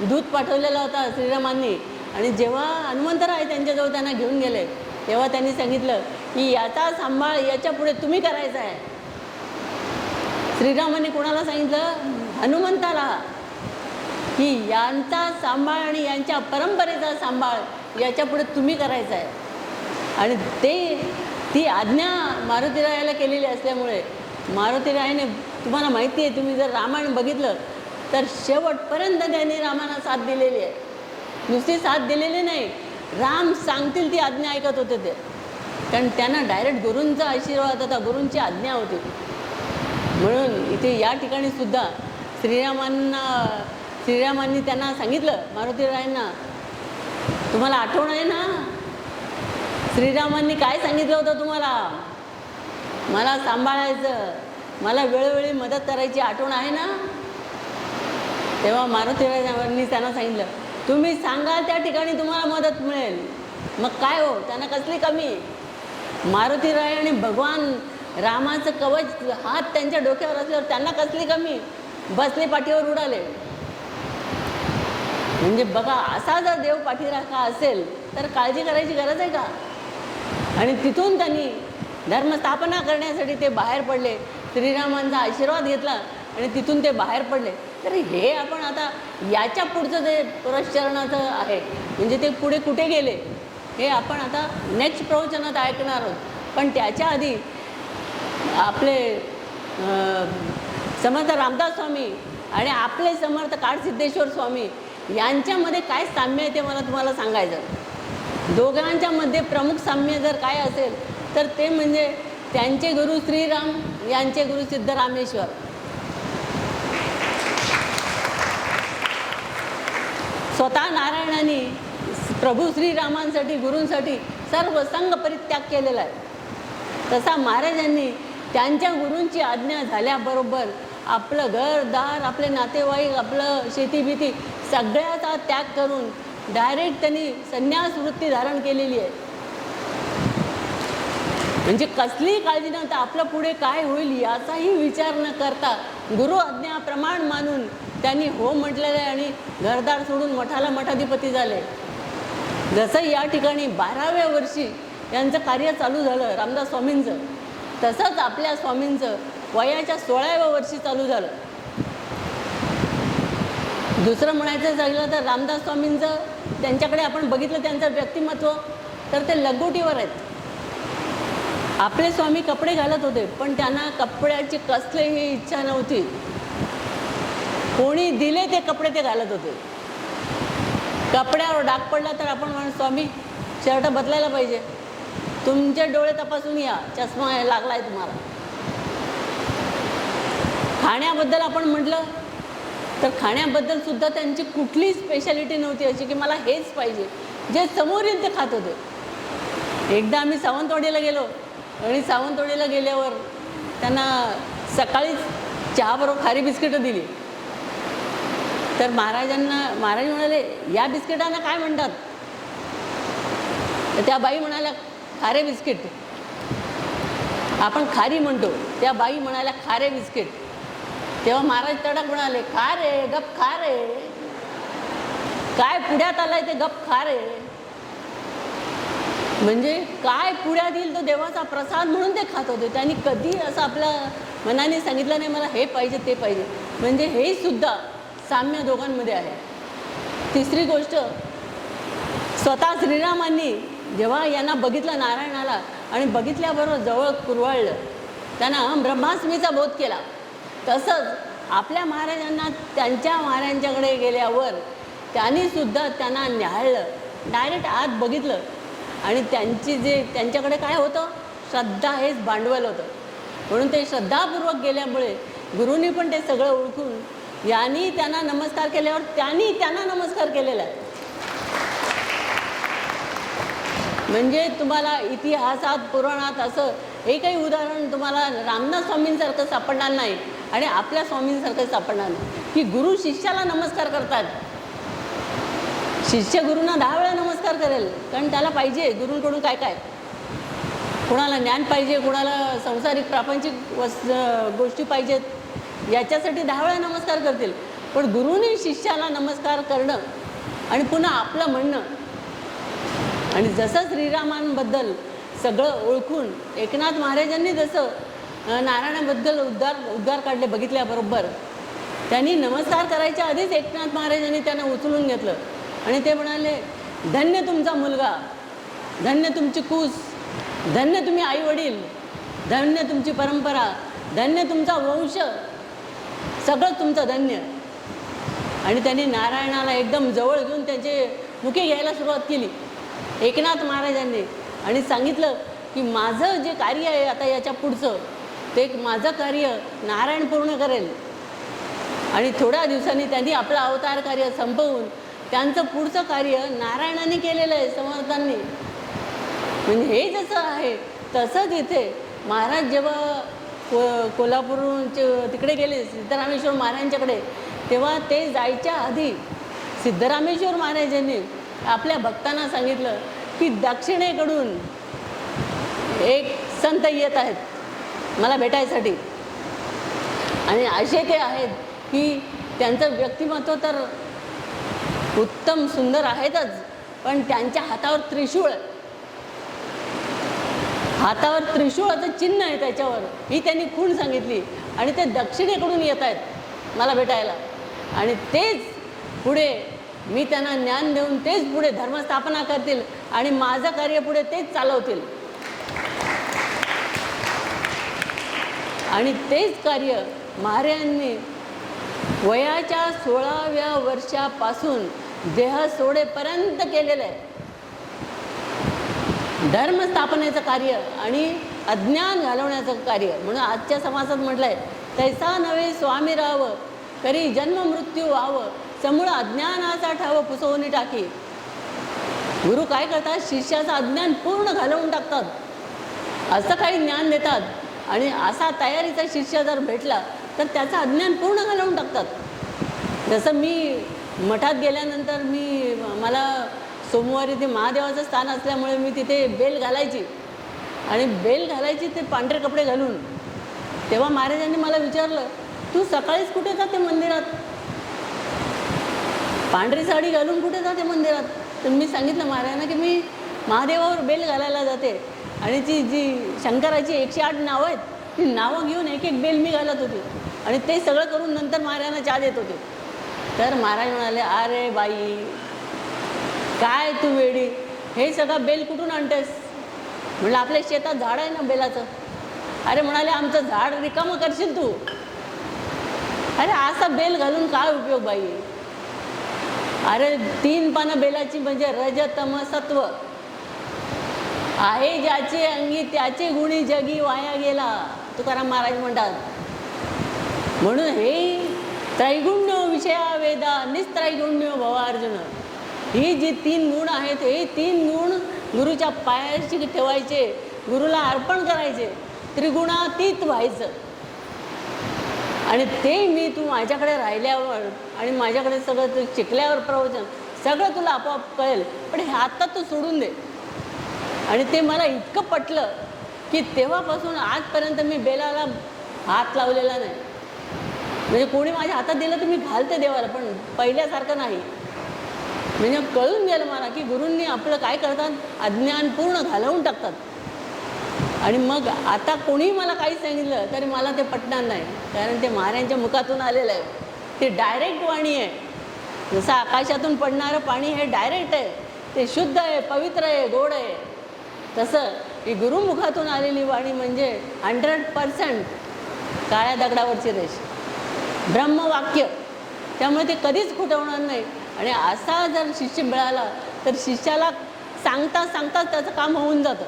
दूत पाठवलेला होता श्रीरामांनी, आणि जेव्हा हनुमंतराय त्यांच्याजवळ त्यांना घेऊन गेले, तेव्हा त्यांनी सांगितलं की याचा सांभाळ याच्या पुढे तुम्ही करायचा आहे. श्रीरामांनी कोणाला सांगितलं? हनुमंताला, की यांचा सांभाळ आणि यांच्या परंपरेचा सांभाळ याच्या पुढे तुम्ही करायचा आहे. आणि ती आज्ञा मारुतीरायाला केलेली असल्यामुळे मारुतीरायाने, तुम्हाला माहिती आहे, तुम्ही जर रामायण बघितलं तर शेवटपर्यंत त्यांनी रामाला साथ दिलेली आहे. नुसती साथ दिलेली नाही, राम सांगतील ती आज्ञा ऐकत होते ते. कारण त्यांना डायरेक्ट गुरूंचा आशीर्वाद होता, गुरूंची आज्ञा होती. म्हणून इथे या ठिकाणी सुद्धा श्रीरामांनी त्यांना सांगितलं, मारुतीरायांना, तुम्हाला आठवण आहे ना श्रीरामांनी काय सांगितलं होतं तुम्हाला? मला सांभाळायचं, मला वेळोवेळी मदत करायची आठवण आहे ना? तेव्हा मारुतीरायांनी त्यांना सांगितलं, तुम्ही सांगाल त्या ठिकाणी तुम्हाला मदत मिळेल. मग काय हो, त्यांना कसली कमी? मारुतीराय आणि भगवान रामाचं कवच हात त्यांच्या डोक्यावर असल्यावर त्यांना कसली कमी? बसले पाठीवर उडाले. म्हणजे बघा, असा जर देव पाठीराखा असेल तर काळजी करायची गरज आहे का? आणि तिथून त्यांनी धर्मस्थापना करण्यासाठी ते बाहेर पडले, श्रीरामांचा आशीर्वाद घेतला आणि तिथून ते बाहेर पडले. तर हे आपण आता याच्या पुढचं जे पुरश्चरणाचं आहे, म्हणजे ते पुढे कुठे गेले हे आपण आता नेक्स्ट प्रवचनात ऐकणार आहोत. पण त्याच्या आधी आपले समर्थ रामदास स्वामी आणि आपले समर्थ काळसिद्धेश्वर स्वामी यांच्यामध्ये काय साम्य आहे ते मला तुम्हाला सांगायचं. दोघांच्या मध्ये प्रमुख साम्य जर काय असेल तर ते म्हणजे त्यांचे गुरु श्रीराम, यांचे गुरु सिद्धरामेश्वर. स्वतः नारायणाने प्रभू श्रीरामांसाठी, गुरूंसाठी सर्व संघ परित्याग केलेला आहे. तसा महाराजांनी त्यांच्या गुरूंची आज्ञा झाल्याबरोबर आपलं घरदार, आपले नातेवाईक, आपलं शेतीभीती सगळ्याचा त्याग करून डायरेक्ट त्यांनी संन्यास वृत्ती धारण केलेली आहे. म्हणजे कसलीही काळजी नव्हता, आपलं पुढे काय होईल याचाही विचार न करता गुरु आज्ञा प्रमाण मानून त्यांनी हो म्हटलेलं आहे आणि घरदार सोडून मठाला मठाधिपती झाले. जसं या ठिकाणी 12व्या वर्षी यांचं कार्य चालू झालं रामदास स्वामींचं, तसंच आपल्या स्वामींचं वयाच्या 16व्या वर्षी चालू झालं. दुसरं म्हणायचं झालं तर रामदास स्वामींचं, त्यांच्याकडे आपण बघितलं त्यांचं व्यक्तिमत्व तर ते लंगोटीवर आहेत. आपले स्वामी कपडे घालत होते पण त्यांना कपड्याची कसलीही इच्छा नव्हती. कोणी दिले ते कपडे ते घालत होते. कपड्यावर डाग पडला तर आपण म्हणून स्वामी शर्ट बदलायला पाहिजे, तुमचे डोळे तपासून या, चष्मा लागलाय तुम्हाला. खाण्याबद्दल आपण म्हटलं तर खाण्याबद्दल सुद्धा त्यांची कुठली स्पेशालिटी नव्हती अशी की मला हेच पाहिजे, जे समोर येईल ते खात होते. एकदा आम्ही सावंतवाडीला गेलो आणि सावंतवाडीला गेल्यावर त्यांना सकाळीच चहाबरोबर खारी बिस्किटं दिली. तर महाराज म्हणाले, या बिस्किटांना काय म्हणतात? तर त्या बाई म्हणाल्या, खारे बिस्किट. आपण खारी म्हणतो, त्या बाई म्हणाल्या खारे बिस्किट. तेव्हा महाराज तडक म्हणाले, खा रे, गप खा रे, काय पुढ्यात आलाय ते गप खा रे. म्हणजे काय पुढ्यात येईल तो देवाचा प्रसाद म्हणून ते खात होते. त्यांनी कधी असं आपल्या मनाने सांगितलं नाही मला हे पाहिजे ते पाहिजे. म्हणजे हे सुद्धा साम्य दोघांमध्ये आहे. तिसरी गोष्ट, स्वतः श्रीरामांनी जेव्हा यांना बघितलं नारायणाला आणि बघितल्याबरोबर जवळ कुरवाळलं, त्यांना ब्रह्मास्मीचा बोध केला. तसंच आपल्या महाराजांना त्यांच्या महाराजांच्याकडे गेल्यावर त्यांनी सुद्धा त्यांना न्याहाळलं, डायरेक्ट आत बघितलं आणि त्यांच्याकडे काय होतं? श्रद्धा हेच भांडवल होतं. म्हणून ते श्रद्धापूर्वक गेल्यामुळे गुरूंनी पण ते सगळं ओळखून यांनी त्यांना नमस्कार केल्यावर त्यांनी त्यांना नमस्कार केलेला आहे. म्हणजे तुम्हाला इतिहासात पुराणात असं एकही उदाहरण तुम्हाला रामदास स्वामींसारखं सापडणार नाही आणि आपल्या स्वामींसारखं सापडणार नाही की गुरु शिष्याला नमस्कार करतात. शिष्य गुरूंना 10 वेळा नमस्कार करेल, कारण त्याला पाहिजे गुरूंकडून काय काय. कोणाला ज्ञान पाहिजे, कोणाला संसारिक प्रापंचिक गोष्टी पाहिजेत, याच्यासाठी 10 वेळा नमस्कार करतील. पण गुरुने शिष्याला नमस्कार करणं आणि पुन्हा आपलं म्हणणं, आणि जसं श्रीरामांबद्दल सगळं ओळखून एकनाथ महाराजांनी जसं नारायणाबद्दल उद्गार काढले बघितल्याबरोबर, त्यांनी नमस्कार करायच्या आधीच एकनाथ महाराजांनी त्यांना उचलून घेतलं आणि ते म्हणाले, धन्य तुमचा मुलगा, धन्य तुमची कूस, धन्य तुम्ही आई वडील, धन्य तुमची परंपरा, धन्य तुमचा वंश, सगळं तुमचं धन्य. आणि त्यांनी नारायणाला एकदम जवळ घेऊन त्याचे मुके घ्यायला सुरुवात केली एकनाथ महाराजांनी आणि सांगितलं की माझं जे कार्य आहे आता याच्या पुढचं, ते माझं कार्य नारायण पूर्ण करेल. आणि थोड्या दिवसांनी त्यांनी आपलं अवतार कार्य संपवून त्यांचं पुढचं कार्य नारायणाने केलेलं आहे, समर्थांनी. म्हणजे हे जसं आहे तसंच इथे महाराज जेव्हा कोल्हापूरचे तिकडे गेले सिद्धरामेश्वर महाराजांच्याकडे, तेव्हा ते जायच्या आधी सिद्धरामेश्वर महाराजांनी आपल्या भक्तांना सांगितलं की दक्षिणेकडून एक संत येत आहेत मला भेटायसाठी. आणि असे ते आहेत की त्यांचं व्यक्तिमत्व तर उत्तम सुंदर आहेतच, पण त्यांच्या हातावर त्रिशूळ, हातावर त्रिशूळाचं चिन्ह आहे त्याच्यावर, ही त्यांनी खूण सांगितली. आणि ते दक्षिणेकडून येत आहेत मला भेटायला. आणि तेच पुढे मी त्यांना ज्ञान देऊन तेच पुढे धर्मस्थापना करतील आणि माझं कार्य पुढे तेच चालवतील. आणि तेच कार्य महाराजांनी वयाच्या 16व्या वर्षापासून देह सोडेपर्यंत केलेलं आहे. धर्मस्थापनेचं कार्य आणि अज्ञान घालवण्याचं कार्य. म्हणून आजच्या समाजात म्हटलं आहे, तैसा नव्हे स्वामी राहावं, करी जन्म मृत्यू व्हावं, समूळ अज्ञानाचा ठाव पुसवून टाकी. गुरु काय करतात, शिष्याचं अज्ञान पूर्ण घालवून टाकतात, असं काही ज्ञान देतात. आणि असा तयारीचा शिष्य जर भेटला तर त्याचं अज्ञान पूर्ण घालवून टाकतात. जसं मी मठात गेल्यानंतर मला सोमवारी ते महादेवाचं स्थान असल्यामुळे मी तिथे बेल घालायची आणि बेल घालायची ते पांढरे कपडे घालून. तेव्हा महाराजांनी मला विचारलं, तू सकाळीच कुठे जाते मंदिरात, पांढरी साडी घालून कुठे जाते मंदिरात? तर मी सांगितलं महाराजांना की मी महादेवावर बेल घालायला जाते. आणि ती जी शंकराची 108 नावं आहेत, ती नावं घेऊन एक एक बेल मी घालत होते आणि ते सगळं करून नंतर महाराजांना चहा देत होते. तर महाराज म्हणाले, अरे बाई काय तू वेडी, हे सगळं बेल कुठून आणतेस? म्हटलं आपल्या शेतात झाड आहे ना बेलाचं. अरे म्हणाले, आमचं झाड रिकामं करशील तू? अरे असा बेल घालून काय उपयोग बाई? अरे 3 पानं बेलाची म्हणजे रज तम सत्व आहे, ज्याचे अंगी त्याचे गुणी जगी वाया गेला, तुकाराम महाराज म्हणतात. म्हणून हे त्रैगुण्य विषया वेदा निस्त्रैगुण्य भवार्जुन, ही जी 3 गुण आहेत, हे 3 गुण गुरुच्या पायाशी ठेवायचे, गुरुला अर्पण करायचे, त्रिगुणातीत व्हायचं. आणि ते मी तू माझ्याकडे राहिल्यावर आणि माझ्याकडे सगळं तू शिकल्यावर प्रवचन सगळं तुला आपोआप कळेल. पण हे आता तू सोडून दे. आणि ते मला इतकं पटलं की तेव्हापासून आजपर्यंत मी बेलाला हात लावलेला नाही. म्हणजे कोणी माझ्या हातात दिलं तर मी घालते देवाला, पण पहिल्यासारखं नाही. म्हणजे कळून गेलं मला की गुरूंनी आपलं काय करतात, अज्ञान पूर्ण घालवून टाकतात. आणि मग आता कोणीही मला काही सांगितलं तरी मला ते पटणार नाही, कारण ते महाराजांच्या मुखातून आलेलं आहे. ते डायरेक्ट वाणी आहे. जसं आकाशातून पडणारं पाणी हे डायरेक्ट आहे, ते शुद्ध आहे, पवित्र आहे, गोड आहे. तसं ही गुरुमुखातून आलेली वाणी म्हणजे 100% काळ्या दगडावरची रेष, ब्रह्मवाक्य. त्यामुळे ते कधीच खोटं होणार नाही. आणि असा जर शिष्य मिळाला तर शिष्याला सांगता सांगताच त्याचं काम होऊन जातं.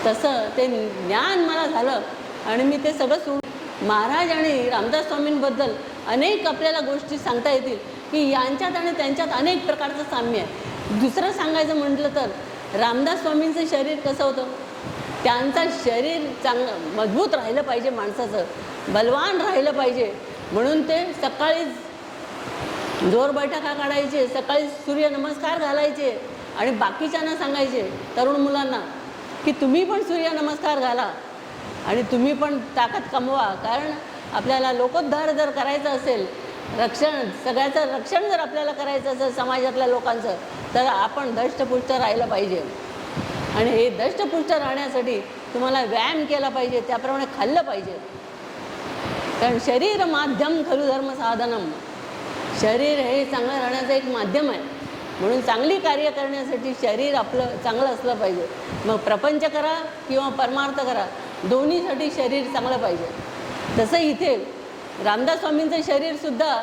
तसं ते ज्ञान मला झालं आणि मी ते सगळं सोडून महाराज आणि रामदास स्वामींबद्दल अनेक आपल्याला गोष्टी सांगता येतील की यांच्यात आणि त्यांच्यात अनेक प्रकारचं साम्य आहे. दुसरं सांगायचं म्हटलं तर रामदास स्वामींचं शरीर कसं होतं, त्यांचं शरीर चांगलं मजबूत राहिलं पाहिजे, माणसाचं बलवान राहिलं पाहिजे म्हणून ते सकाळीच जोर बैठका काढायचे, सकाळी सूर्यनमस्कार घालायचे आणि बाकीच्यांना सांगायचे तरुण मुलांना की तुम्ही पण सूर्यनमस्कार घाला आणि तुम्ही पण ताकद कमवा. कारण आपल्याला लोकोद्धार जर करायचं असेल, सगळ्याचं रक्षण जर आपल्याला करायचं असेल समाजातल्या लोकांचं, तर आपण धष्टपुष्ट राहिलं पाहिजे. आणि हे धष्टपुष्ट राहण्यासाठी तुम्हाला व्यायाम केला पाहिजे, त्याप्रमाणे खाल्लं पाहिजे. कारण शरीर माध्यम खलु धर्म साधनम, शरीर हे चांगलं राहण्याचं एक माध्यम आहे. म्हणून चांगली कार्य करण्यासाठी शरीर आपलं चांगलं असलं पाहिजे. मग प्रपंच करा किंवा परमार्थ करा, दोन्हीसाठी शरीर चांगलं पाहिजे. तसं इथे रामदास स्वामींचं शरीरसुद्धा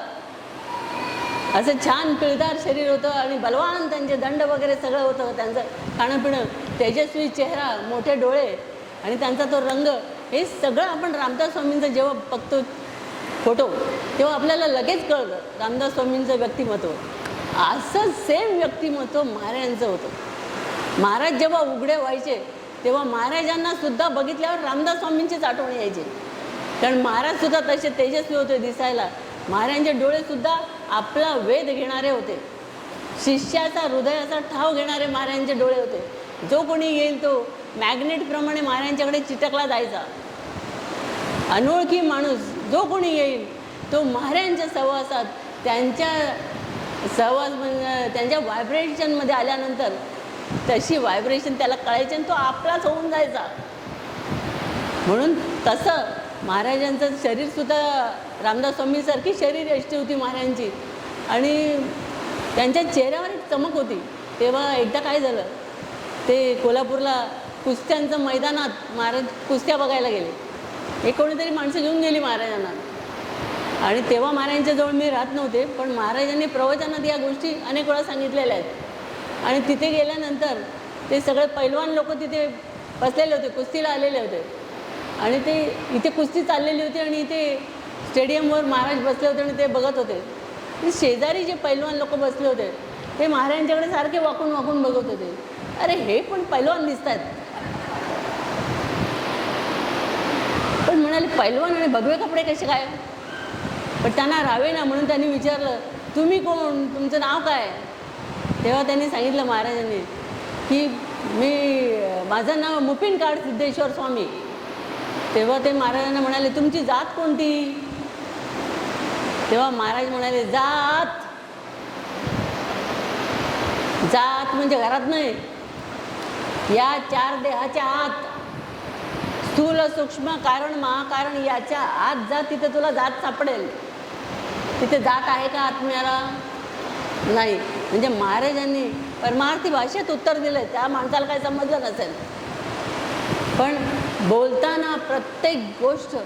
असं छान पिळदार शरीर होतं आणि बलवान त्यांचे दंड वगैरे सगळं होतं. त्यांचं खाणंपिणं, तेजस्वी चेहरा, मोठे डोळे आणि त्यांचा तो रंग, हे सगळं आपण रामदास स्वामींचं जेव्हा बघतो फोटो तेव्हा आपल्याला लगेच कळतं रामदास स्वामींचं व्यक्तिमत्व. असं सेम व्यक्तिमत्व महाराजांचं होतं. महाराज जेव्हा उघडे व्हायचे तेव्हा महाराजांना सुद्धा बघितल्यावर रामदास स्वामींचीच आठवण यायची. कारण महाराजसुद्धा तसे तेजस्वी होते दिसायला. महाराजांचे डोळेसुद्धा आपला वेध घेणारे होते, शिष्याचा हृदयाचा ठाव घेणारे महाराजांचे डोळे होते. जो कोणी येईल तो मॅग्नेटप्रमाणे महाराजांच्याकडे चिटकला जायचा. अनोळखी माणूस जो कोणी येईल तो महाराजांच्या सहवासात, त्यांच्या सहवास म्हणजे त्यांच्या व्हायब्रेशनमध्ये आल्यानंतर तशी व्हायब्रेशन त्याला कळायची आणि तो आपलाच होऊन जायचा. म्हणून तसं महाराजांचं शरीरसुद्धा रामदास स्वामीसारखी शरीर यष्टी होती महाराजांची आणि त्यांच्या चेहऱ्यावर एक चमक होती. तेव्हा एकदा काय झालं, ते कोल्हापूरला कुस्त्यांचं मैदानात महाराज कुस्त्या बघायला गेले. एक कोणीतरी माणसं घेऊन गेली महाराजांना आणि तेव्हा महाराजांच्या जवळ मी राहत नव्हते, पण महाराजांनी प्रवचनात या गोष्टी अनेक वेळा सांगितलेल्या आहेत. आणि तिथे गेल्यानंतर ते सगळे पैलवान लोक तिथे बसलेले होते, कुस्तीला आलेले होते आणि ते इथे कुस्ती चाललेली होती आणि इथे स्टेडियमवर महाराज बसले होते आणि ते बघत होते. शेजारी जे पैलवान लोक बसले होते ते महाराजांच्याकडे सारखे वाकून वाकून बघत होते. अरे हे पण पैलवान दिसत आहेत, पण म्हणाले पैलवान आणि भगवे कपडे कसे काय. पण त्यांना राहावे ना म्हणून त्यांनी विचारलं तुम्ही कोण, तुमचं नाव काय. तेव्हा त्यांनी सांगितलं महाराजांनी की माझं नाव मुपिन काळ सिद्धेश्वर स्वामी. तेव्हा ते महाराजांना म्हणाले तुमची जात कोणती. तेव्हा महाराज म्हणाले जात, जात म्हणजे घरात नाही, या चार देहाच्या आत, स्थूल सूक्ष्म कारण महाकारण याच्या आत जा, तिथे तुला जात सापडेल. तिथे जात आहे का आत्म्याला, नाही. म्हणजे महाराजांनी परमार्थी भाषेत उत्तर दिलं, त्या माणसाला काही समजलं नसेल, पण बोलताना प्रत्येक गोष्ट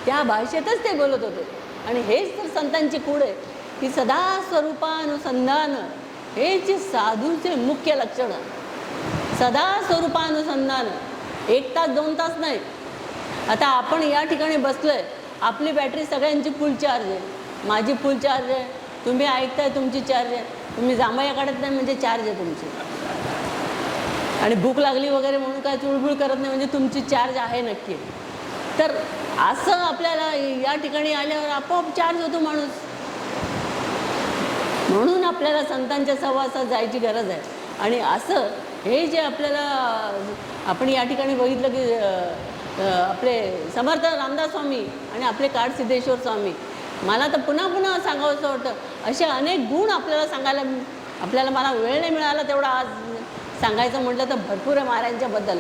त्या भाषेतच ते बोलत होते. आणि हेच तर संतांची कूड आहे की सदा स्वरूपानुसंधान हेच साधूचे मुख्य लक्षण. सदा स्वरूपानुसंधान, 1 तास 2 तास नाही. आता आपण या ठिकाणी बसलोय, आपली बॅटरी सगळ्यांची फुल चार्ज आहे, माझी फुल चार्ज आहे, तुम्ही ऐकताय तुमची चार्ज आहे, तुम्ही जांभया काढत नाही म्हणजे चार्ज आहे तुमची, आणि भूक लागली वगैरे म्हणून काय चुळबुळ करत नाही म्हणजे तुमची चार्ज आहे नक्की. तर असं आपल्याला या ठिकाणी आल्यावर आपोआप चार्ज होतो माणूस. म्हणून आपल्याला संतांच्या सहवासात जायची गरज आहे. आणि असं हे जे आपल्याला आपण या ठिकाणी बघितलं की आपले समर्थ रामदास स्वामी आणि आपले काळसिद्धेश्वर स्वामी, मला तर पुन्हा पुन्हा सांगावंसं वाटतं, असे अनेक गुण आपल्याला सांगायला, मला वेळ नाही मिळाला तेवढा आज सांगायचं म्हटलं तर भरपूर आहे महाराजांच्याबद्दल.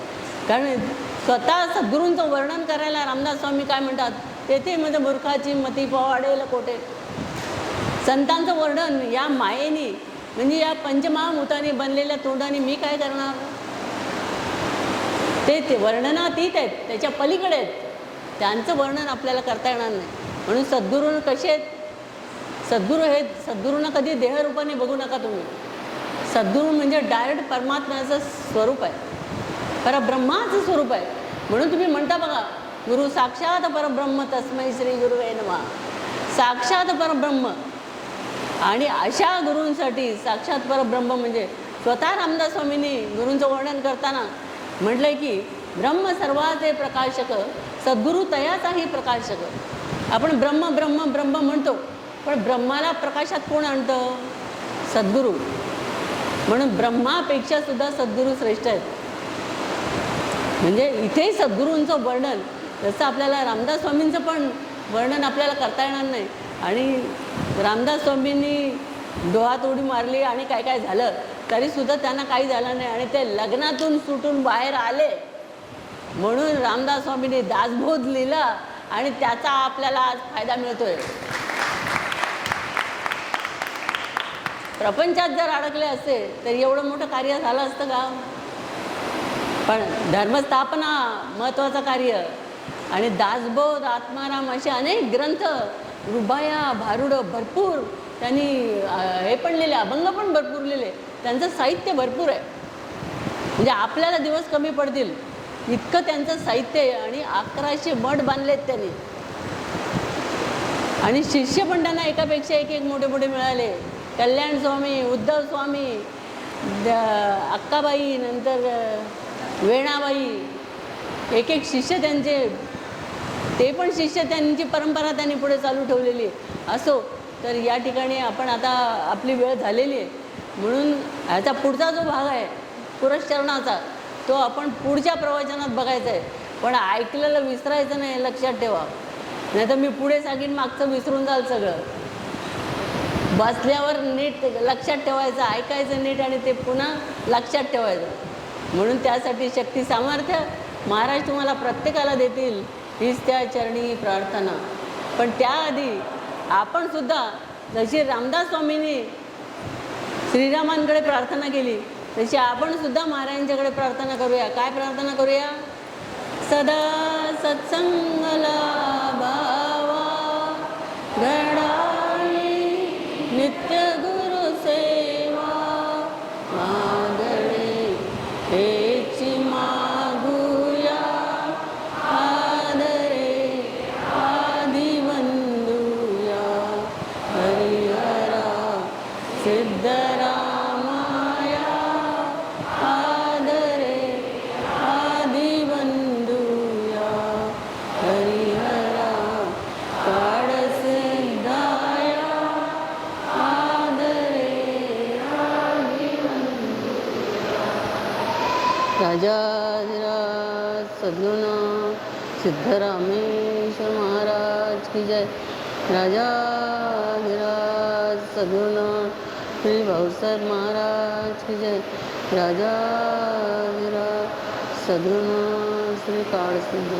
कारण स्वतः सद्गुरूंचं वर्णन करायला रामदास स्वामी काय म्हणतात, तेथे म्हणजे मूर्खाची मती पोवाडेल कोठे. संतांचं वर्णन या मायेनी म्हणजे या पंचमहाभूतांनी बनलेल्या तोंडाने मी काय करणार. ते वर्णनातीत आहेत, त्याच्या पलीकडे आहेत, त्यांचं वर्णन आपल्याला करता येणार नाही. म्हणून सद्गुरू कसे आहेत, सद्गुरू आहेत, सद्गुरूंना कधी देहरूपाने बघू नका तुम्ही. सद्गुरू म्हणजे डायरेक्ट परमात्म्याचं स्वरूप आहे, परब्रह्माचं स्वरूप आहे. म्हणून तुम्ही म्हणता बघा, गुरु साक्षात परब्रह्म तस्मै श्री गुरुवे नमः. साक्षात परब्रह्म. आणि अशा गुरूंसाठी साक्षात परब्रह्म म्हणजे स्वतः रामदास स्वामींनी गुरूंचं वर्णन करताना म्हटलंय की ब्रह्म सर्वाचे प्रकाशक, सद्गुरू तयाचाही प्रकाशक. आपण ब्रह्म ब्रह्म ब्रह्म म्हणतो, पण ब्रह्माला प्रकाशात कोण आणतं? सद्गुरू. म्हणून ब्रह्मापेक्षा सुद्धा सद्गुरू श्रेष्ठ आहेत. म्हणजे इथेही सद्गुरूंचं वर्णन, जसं आपल्याला रामदास स्वामींचं पण वर्णन आपल्याला करता येणार नाही. आणि रामदास स्वामींनी डोहात उडी मारली आणि काय काय झालं तरीसुद्धा त्यांना काही झालं नाही आणि ते लग्नातून सुटून बाहेर आले. म्हणून रामदास स्वामींनी दासबोध लिहिला आणि त्याचा आपल्याला आज फायदा मिळतोय. प्रपंचात जर अडकले असते तर एवढं मोठं कार्य झालं असतं का? पण धर्मस्थापना महत्त्वाचं कार्य आणि दासबोध, आत्माराम असे अनेक ग्रंथ, रुबाया, भारुडं भरपूर त्यांनी हे पण लिहिले, अभंग पण भरपूर लिहिले. त्यांचं साहित्य भरपूर आहे. म्हणजे आपल्याला दिवस कमी पडतील इतकं त्यांचं साहित्य आहे. आणि 1100 मठ बांधलेत त्यांनी. आणि शिष्य पण त्यांना एकापेक्षा एक मोठे मोठे मिळाले. कल्याण स्वामी, उद्धव स्वामी, अक्काबाई, नंतर वेणाबाई, एक एक शिष्य त्यांचे, ते पण शिष्य त्यांची परंपरा त्यांनी पुढे चालू ठेवलेली असो. तर या ठिकाणी आपण आता आपली वेळ झालेली आहे, म्हणून ह्याचा पुढचा जो भाग आहे पुरश्चरणाचा, तो आपण पुढच्या प्रवचनात बघायचा आहे. पण ऐकलेलं विसरायचं नाही, लक्षात ठेवा. नाही तर मी पुढे सांगेन, मागचं विसरून जाल सगळं. बसल्यावर नीट लक्षात ठेवायचं, ऐकायचं नीट आणि ते पुन्हा लक्षात ठेवायचं. म्हणून त्यासाठी शक्ती सामर्थ्य महाराज तुम्हाला प्रत्येकाला देतील, हीच त्या चरणी प्रार्थना. पण त्याआधी आपण सुद्धा जशी रामदास स्वामींनी श्रीरामांकडे प्रार्थना केली तशी आपण सुद्धा महाराजांच्याकडे प्रार्थना करूया. काय प्रार्थना करूया? सदा सत्संगला भावा घडाई, नित्य गुरु सेवा मागणे, हेची मागूया आदरे, आधी वंदूया हरिहरा सिद्धरामाया आदरे, आधी वंदूया हरिहरा काळ सिद्धाया आदरे, आधी राजाधिराज सद्गुरुनाथ सिद्धरामेश्वर महाराज की जय. राजाधिराज सद्गुरुनाथ श्री भाऊसाहेब महाराज की जय. राजाधिराज सद्गुरुनाथ श्री काळसिद्ध